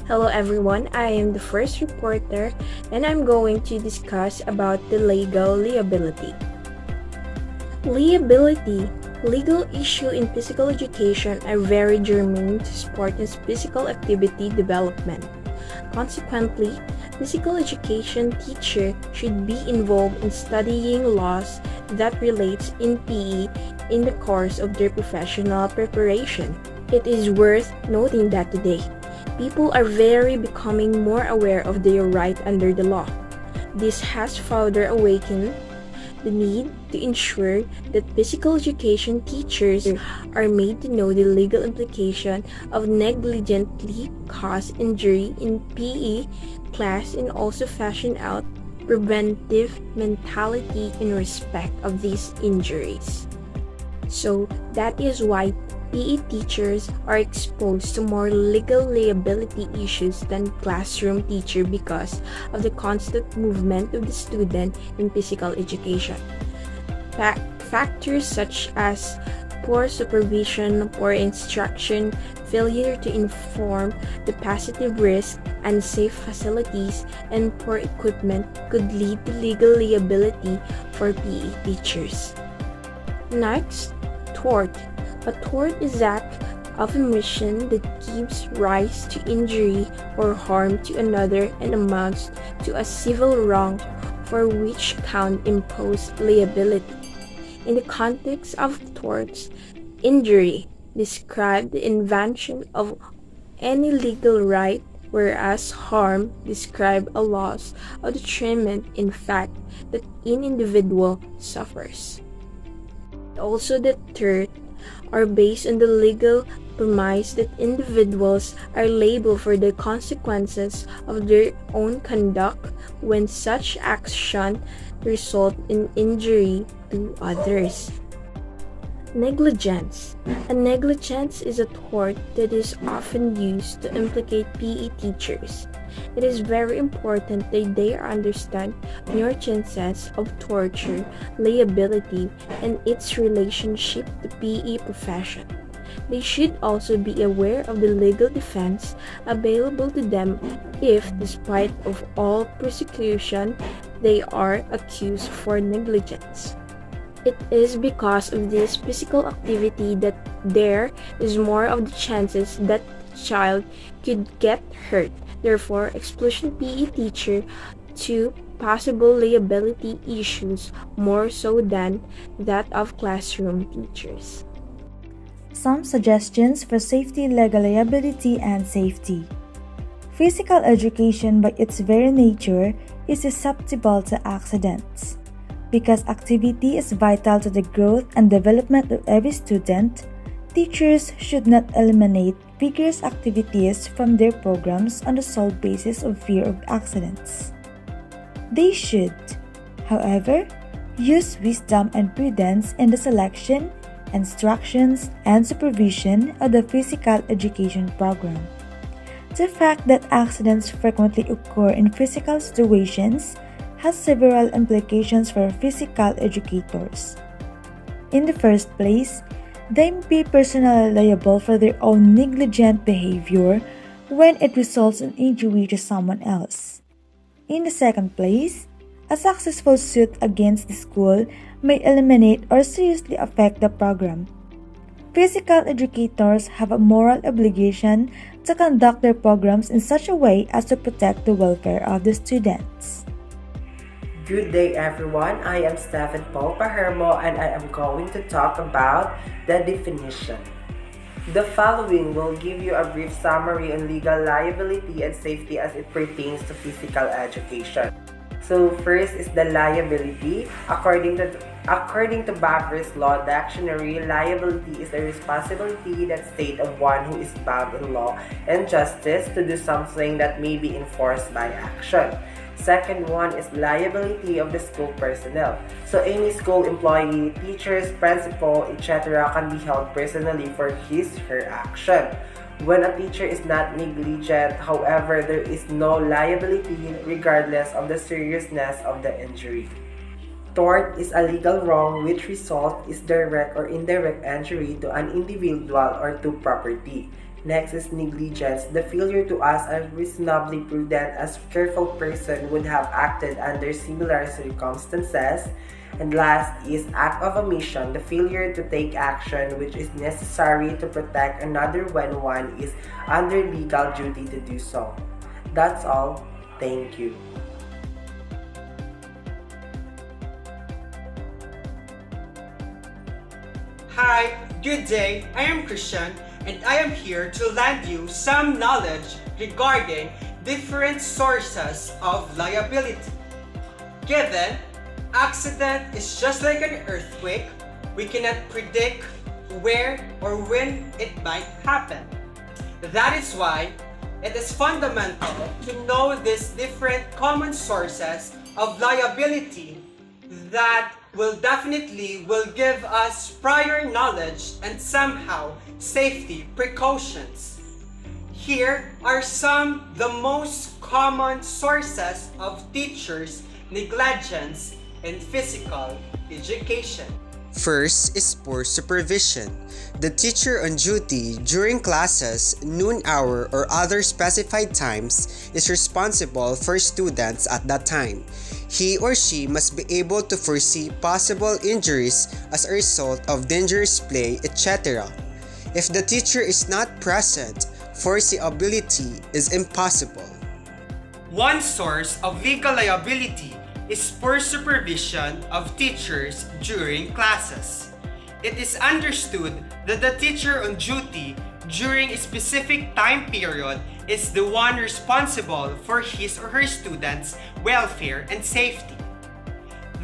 Hello everyone, I am the first reporter and I'm going to discuss about the legal liability. Liability, legal issue in physical education are very germane to sport and physical activity development. Consequently, physical education teacher should be involved in studying laws that relates in PE in the course of their professional preparation. It is worth noting that today, people are very becoming more aware of their right under the law. This has further awakened the need to ensure that physical education teachers are made to know the legal implication of negligently caused injury in PE class and also fashion out preventive mentality in respect of these injuries. So that is why PE teachers are exposed to more legal liability issues than classroom teacher because of the constant movement of the student in physical education. Factors such as poor supervision, poor instruction, failure to inform the positive risk, unsafe facilities, and poor equipment could lead to legal liability for PE teachers. Next, tort. A tort is act of omission that gives rise to injury or harm to another and amounts to a civil wrong for which can impose liability. In the context of torts, injury describes the invention of any legal right, whereas harm describes a loss or detriment in fact that an individual suffers. Also, the tort are based on the legal premise that individuals are liable for the consequences of their own conduct when such action result in injury to others. Negligence. A negligence is a tort that is often used to implicate PE teachers. It is very important that they understand nuances of torture, liability, and its relationship to PE profession. They should also be aware of the legal defense available to them if, despite of all persecution, they are accused for negligence. It is because of this physical activity that there is more of the chances that the child could get hurt. Therefore, expulsion PE teacher to possible liability issues more so than that of classroom teachers. Some suggestions for safety, legal liability, and safety. Physical education, by its very nature, is susceptible to accidents. Because activity is vital to the growth and development of every student, teachers should not eliminate vigorous activities from their programs on the sole basis of fear of accidents. They should, however, use wisdom and prudence in the selection, instructions, and supervision of the physical education program. The fact that accidents frequently occur in physical situations has several implications for physical educators. In the first place, they may be personally liable for their own negligent behavior when it results in injury to someone else. In the second place, a successful suit against the school may eliminate or seriously affect the program. Physical educators have a moral obligation to conduct their programs in such a way as to protect the welfare of the students. Good day everyone, I am Stephen Paul Pahermo and I am going to talk about the definition. The following will give you a brief summary on legal liability and safety as it pertains to physical education. So first is the liability. According to Backer's Law Dictionary, liability is a responsibility that state of one who is bound in law and justice to do something that may be enforced by action. Second one is liability of the school personnel. So any school employee, teachers, principal, etc. can be held personally for his/her action. When a teacher is not negligent, however, there is no liability regardless of the seriousness of the injury. Tort is a legal wrong which result is direct or indirect injury to an individual or to property. Next is negligence, the failure to act as reasonably prudent as careful person would have acted under similar circumstances. And last is act of omission, the failure to take action which is necessary to protect another when one is under legal duty to do so. That's all. Thank you. Hi, good day. I am Christian and I am here to lend you some knowledge regarding different sources of liability. Given accident is just like an earthquake, we cannot predict where or when it might happen. That is why it is fundamental to know these different common sources of liability that will give us prior knowledge and somehow safety precautions. Here are some the most common sources of teachers' negligence in physical education. First is poor supervision. The teacher on duty during classes, noon hour, or other specified times is responsible for students at that time. He or she must be able to foresee possible injuries as a result of dangerous play, etc. If the teacher is not present, foreseeability is impossible. One source of legal liability is poor supervision of teachers during classes. It is understood that the teacher on duty during a specific time period is the one responsible for his or her students' welfare and safety.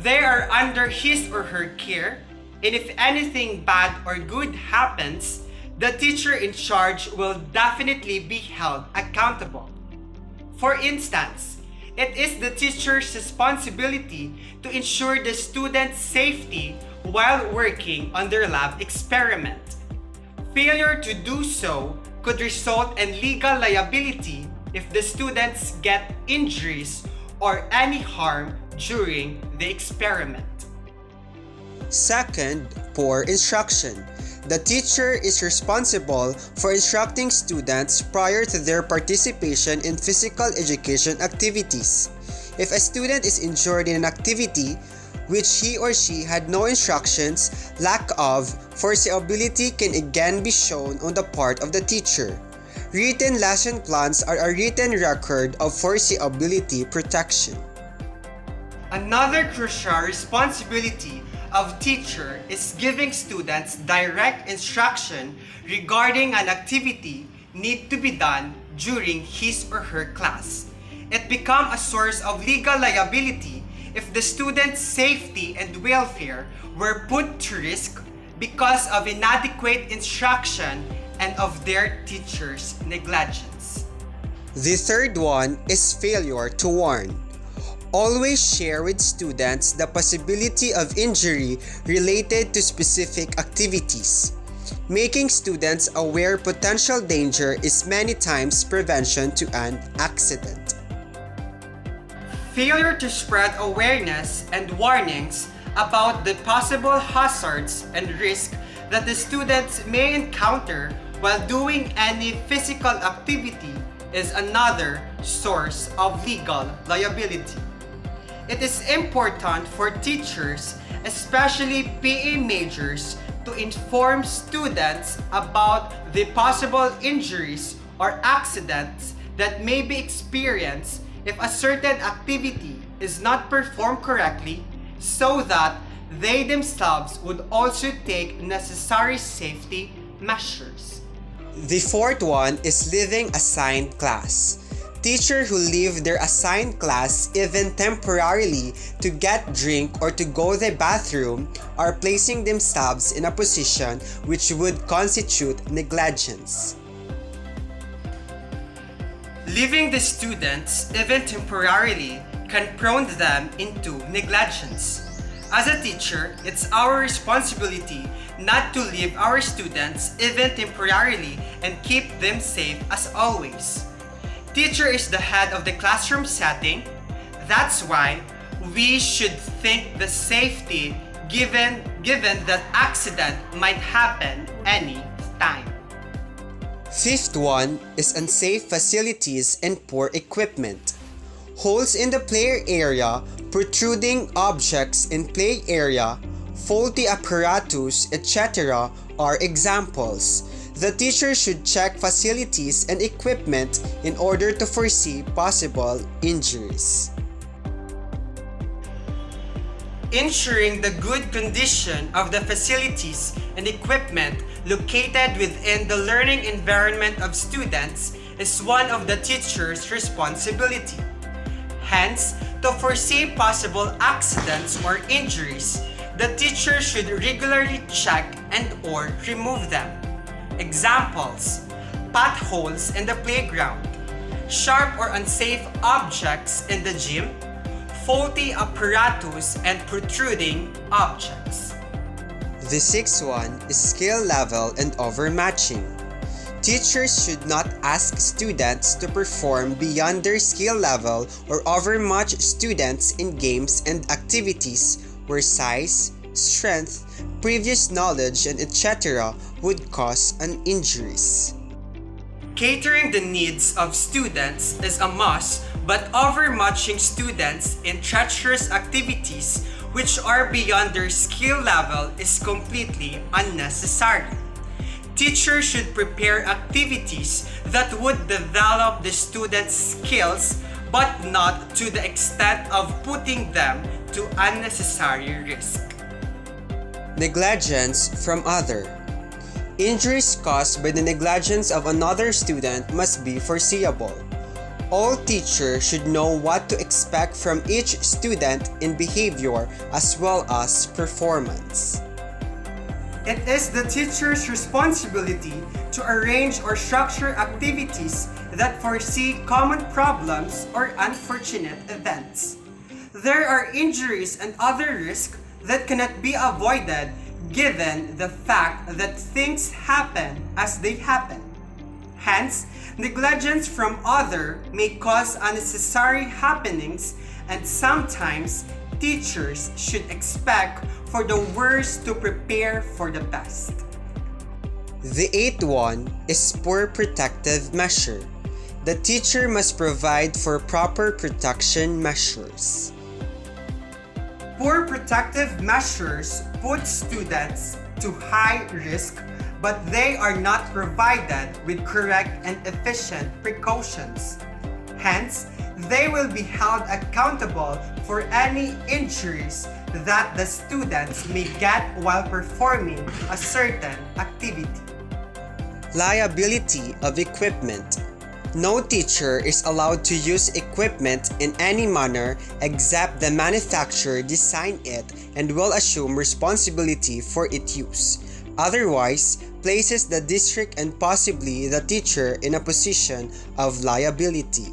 They are under his or her care, and if anything bad or good happens, the teacher in charge will definitely be held accountable. For instance, it is the teacher's responsibility to ensure the student's safety while working on their lab experiment. Failure to do so could result in legal liability if the students get injuries or any harm during the experiment. Second, poor instruction. The teacher is responsible for instructing students prior to their participation in physical education activities. If a student is injured in an activity which he or she had no instructions, lack of foreseeability can again be shown on the part of the teacher. Written lesson plans are a written record of foreseeability protection. Another crucial responsibility of teacher is giving students direct instruction regarding an activity need to be done during his or her class. It becomes a source of legal liability if the student's safety and welfare were put to risk because of inadequate instruction and of their teacher's negligence. The third one is failure to warn. Always share with students the possibility of injury related to specific activities. Making students aware potential danger is many times prevention to an accident. Failure to spread awareness and warnings about the possible hazards and risks that the students may encounter while doing any physical activity is another source of legal liability. It is important for teachers, especially PE majors, to inform students about the possible injuries or accidents that may be experienced if a certain activity is not performed correctly, so that they themselves would also take necessary safety measures. The fourth one is leaving assigned class. Teachers who leave their assigned class even temporarily to get drink or to go to the bathroom are placing themselves in a position which would constitute negligence. Leaving the students even temporarily can prone them into negligence. As a teacher, it's our responsibility not to leave our students even temporarily and keep them safe as always. Teacher is the head of the classroom setting. That's why we should think the safety given that accident might happen any time. Fifth one is unsafe facilities and poor equipment. Holes in the play area, protruding objects in play area, faulty apparatus, etc. are examples. The teacher should check facilities and equipment in order to foresee possible injuries. Ensuring the good condition of the facilities and equipment located within the learning environment of students is one of the teacher's responsibility. Hence, to foresee possible accidents or injuries, the teacher should regularly check and or remove them. Examples: potholes in the playground, sharp or unsafe objects in the gym, faulty apparatus and protruding objects. The sixth one is skill level and overmatching. Teachers should not ask students to perform beyond their skill level or overmatch students in games and activities where size, strength, previous knowledge, and etc. would cause an injuries. Catering the needs of students is a must, but overmatching students in treacherous activities which are beyond their skill level is completely unnecessary. Teachers should prepare activities that would develop the students' skills but not to the extent of putting them to unnecessary risk. Negligence from other. Injuries caused by the negligence of another student must be foreseeable. All teachers should know what to expect from each student in behavior as well as performance. It is the teacher's responsibility to arrange or structure activities that foresee common problems or unfortunate events. There are injuries and other risks that cannot be avoided given the fact that things happen as they happen. Hence, negligence from other may cause unnecessary happenings, and sometimes teachers should expect for the worst to prepare for the best. The eighth one is poor protective measure. The teacher must provide for proper protection measures. Poor protective measures put students to high risk, but they are not provided with correct and efficient precautions. Hence, they will be held accountable for any injuries that the students may get while performing a certain activity. Liability of equipment. No teacher is allowed to use equipment in any manner except the manufacturer designed it and will assume responsibility for its use. Otherwise, places the district and possibly the teacher in a position of liability.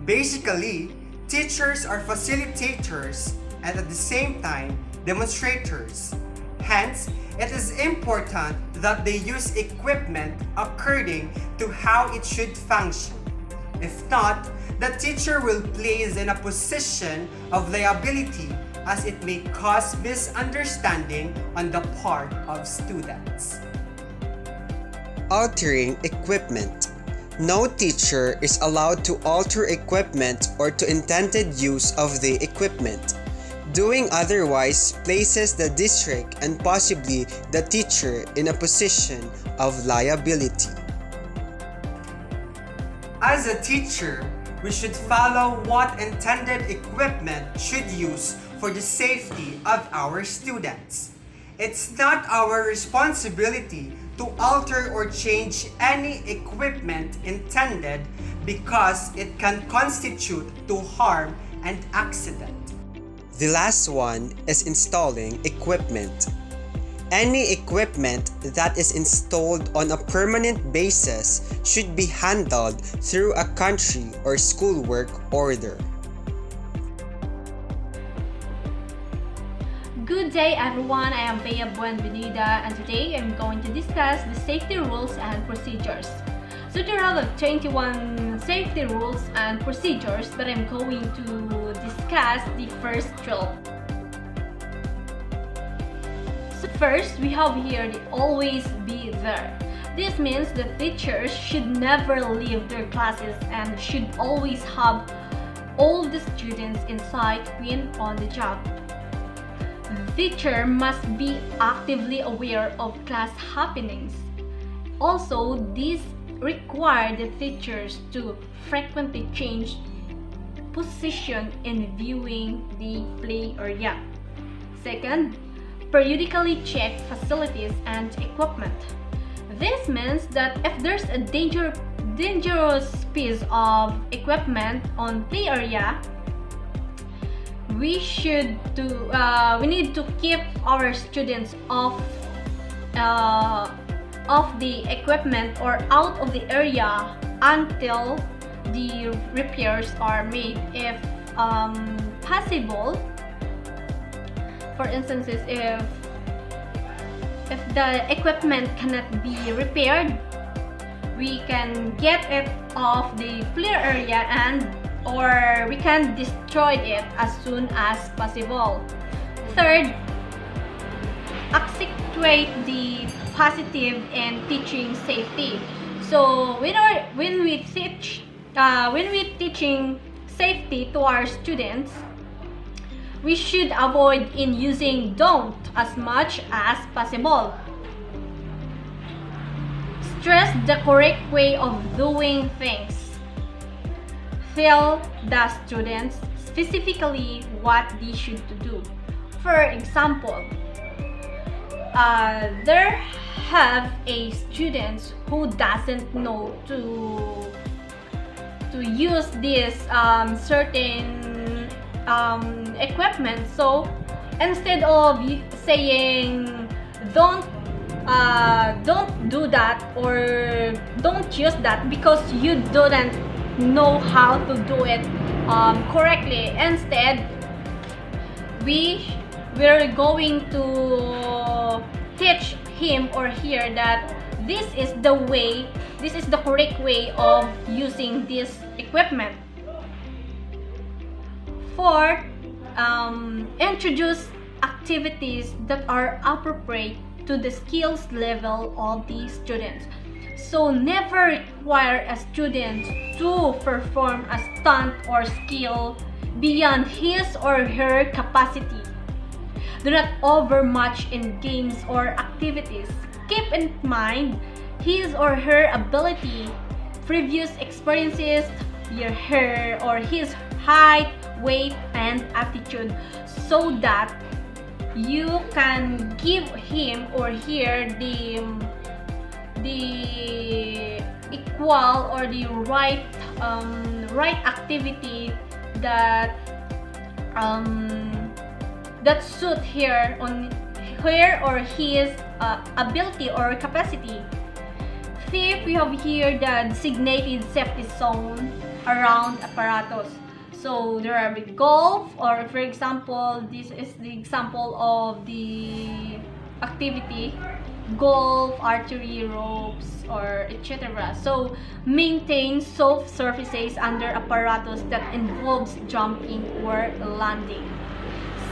Basically, teachers are facilitators and at the same time demonstrators. Hence, it is important that they use equipment according to how it should function. If not, the teacher will place in a position of liability as it may cause misunderstanding on the part of students. Altering equipment. No teacher is allowed to alter equipment or to intended use of the equipment. Doing otherwise places the district and possibly the teacher in a position of liability. As a teacher, we should follow what intended equipment should use for the safety of our students. It's not our responsibility to alter or change any equipment intended because it can constitute to harm and accident. The last one is installing equipment. Any equipment that is installed on a permanent basis should be handled through a country or schoolwork order. Good day everyone, I am Bea Buenvenida and today I'm going to discuss the safety rules and procedures. So there are 21 safety rules and procedures, but I'm going to discuss the first 12. So first, we have here the always be there. This means the teachers should never leave their classes and should always have all the students in sight when on the job. The teacher must be actively aware of class happenings. Also, this requires the teachers to frequently change position in viewing the play area. Second, periodically check facilities and equipment. This means that if there's a dangerous piece of equipment on play area, we need to keep our students off the equipment or out of the area until the repairs are made if possible. For instance, if the equipment cannot be repaired, we can get it off the play area or we can destroy it as soon as possible. Third, accentuate the positive in teaching safety. So when we teaching safety to our students, we should avoid in using don't as much as possible. Stress the correct way of doing things. Tell the students specifically what they should do. For example, there have a student who doesn't know to use this certain equipment. So instead of saying don't do that or don't use that because you don't know how to do it correctly, instead we're going to teach him or her that this is the correct way of using this equipment. Fourth, introduce activities that are appropriate to the skills level of the students. So never require a student to perform a stunt or skill beyond his or her capacity. Do not overmatch in games or activities. Keep in mind his or her ability, previous experiences, her or his height, weight, and aptitude, so that you can give him or her the equal or the right activity that suit her or his ability or capacity. Fifth, we have here the designated safety zone around apparatus. So there are golf, or for example, this is the example of the activity: golf, archery, ropes, or etc. So maintain soft surfaces under apparatus that involves jumping or landing.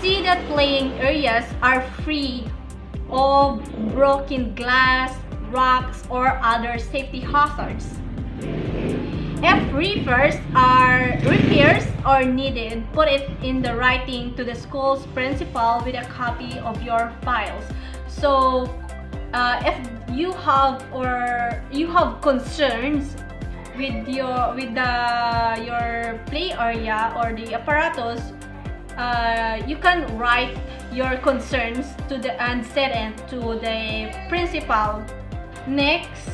See that playing areas are free of broken glass, rocks, or other safety hazards. If repairs are needed, put it in the writing to the school's principal with a copy of your files. So if you have concerns with your play area or the apparatus, you can write your concerns and send it to the principal. Next,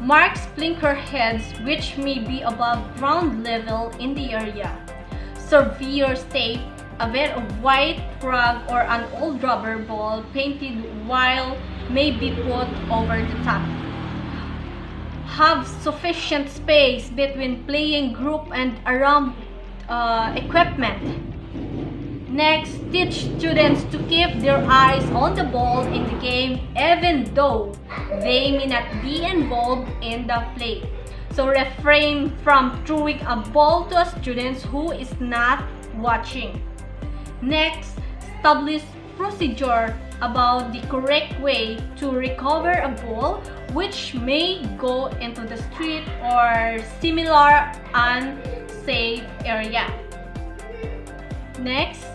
mark sprinkler heads which may be above ground level in the area. Surveyors tape a bed of white rug or an old rubber ball painted while may be put over the top. Have sufficient space between playing group and around equipment. Next, teach students to keep their eyes on the ball in the game even though they may not be involved in the play. So refrain from throwing a ball to a student who is not watching. Next, establish procedure about the correct way to recover a ball which may go into the street or similar unsafe area. Next,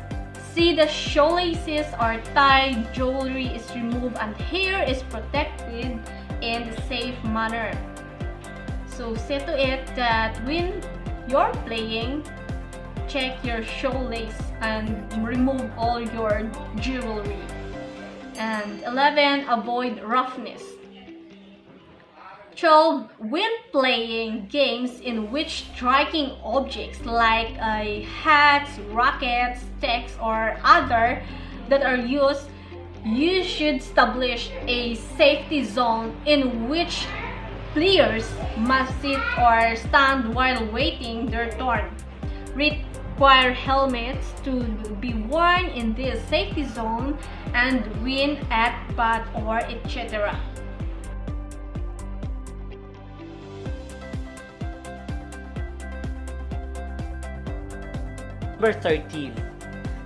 see the shoelaces are tied, jewelry is removed, and hair is protected in a safe manner. So see to it that when you're playing, check your shoelace and remove all your jewelry. And 11, avoid roughness. 12, when playing games in which striking objects like hats, rackets, sticks, or other that are used, you should establish a safety zone in which players must sit or stand while waiting their turn. Require helmets to be worn in this safety zone and when at bat or etc. Number 13.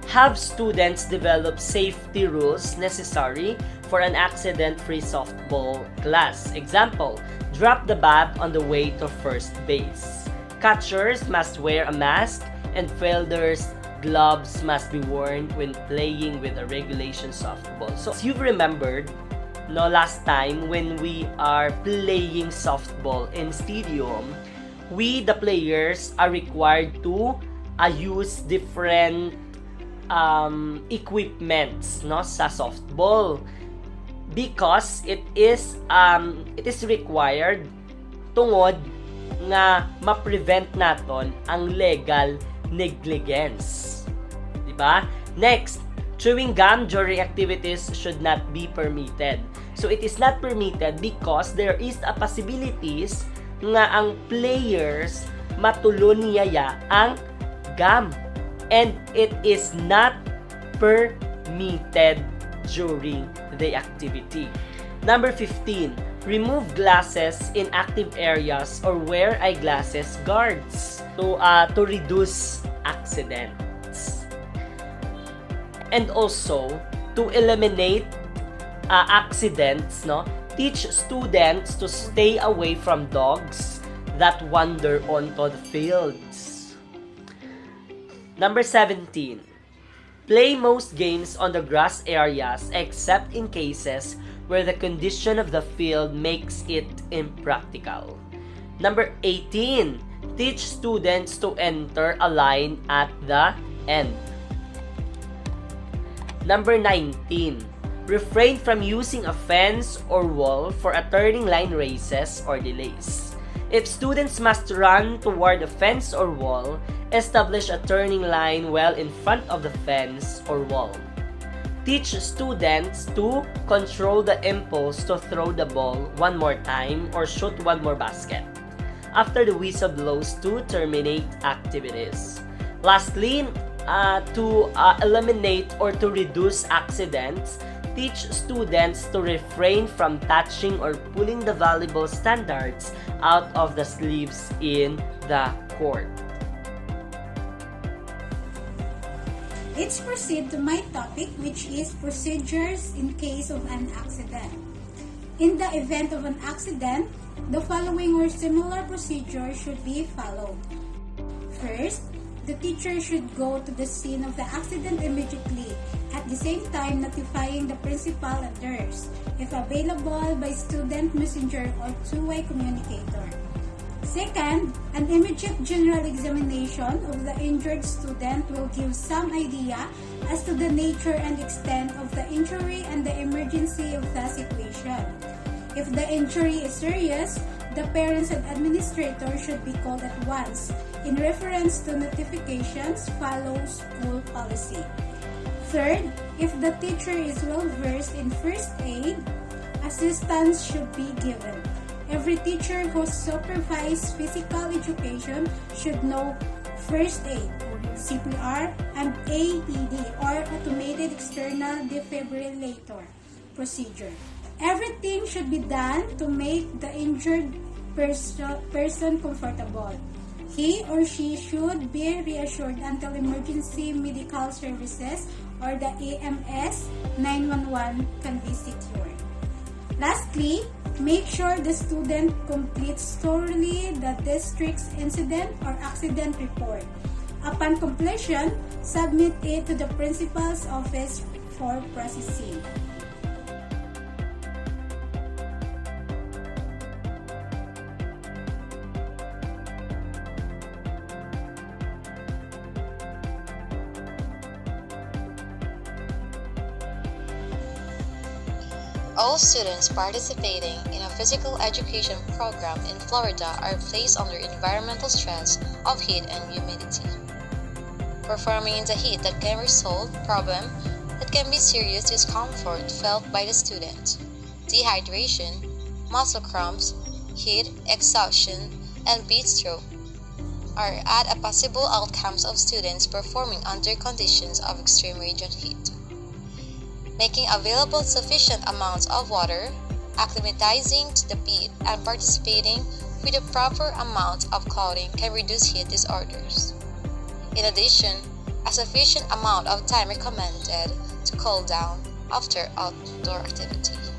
Have students develop safety rules necessary for an accident-free softball class. Example, drop the bat on the way to first base. Catchers must wear a mask and fielders' gloves must be worn when playing with a regulation softball. So, as you've remembered, no, last time when we are playing softball in stadium, we, the players, are required to use different equipments, no, sa softball because it is required tungod nga ma-prevent naton ang legal negligence, di ba? Next, chewing gum during activities should not be permitted. So it is not permitted because there is a possibilities nga ang players matulon niyaya ang gum and it is not permitted during the activity. Number 15, remove glasses in active areas or wear eyeglasses guards to reduce accidents. And also to eliminate accidents, no? Teach students to stay away from dogs that wander onto the fields. Number 17. Play most games on the grass areas except in cases where the condition of the field makes it impractical. Number 18. Teach students to enter a line at the end. Number 19. Refrain from using a fence or wall for a turning line races or delays. If students must run toward a fence or wall, establish a turning line well in front of the fence or wall. Teach students to control the impulse to throw the ball one more time or shoot one more basket after the whistle blows to terminate activities. Lastly, to eliminate or to reduce accidents, teach students to refrain from touching or pulling the volleyball standards out of the sleeves in the court. Let's proceed to my topic, which is procedures in case of an accident. In the event of an accident, the following or similar procedure should be followed. First, the teacher should go to the scene of the accident immediately, at the same time notifying the principal and nurse, if available by student messenger or two-way communicator. Second, an immediate general examination of the injured student will give some idea as to the nature and extent of the injury and the emergency of the situation. If the injury is serious, the parents and administrator should be called at once. In reference to notifications, follow school policy. Third, if the teacher is well versed in first aid, assistance should be given. Every teacher who supervises physical education should know first aid, CPR, and AED or automated external defibrillator procedure. Everything should be done to make the injured person comfortable. He or she should be reassured until emergency medical services or the EMS 911 can be secured. Lastly, make sure the student completes thoroughly the district's incident or accident report. Upon completion, submit it to the principal's office for processing. All students participating in a physical education program in Florida are placed under environmental stress of heat and humidity. Performing in the heat that can result problem that can be serious discomfort felt by the student, dehydration, muscle cramps, heat, exhaustion, and heat stroke are at a possible outcomes of students performing under conditions of extreme radiant heat. Making available sufficient amounts of water, acclimatizing to the heat, and participating with a proper amount of clothing can reduce heat disorders. In addition, a sufficient amount of time recommended to cool down after outdoor activity.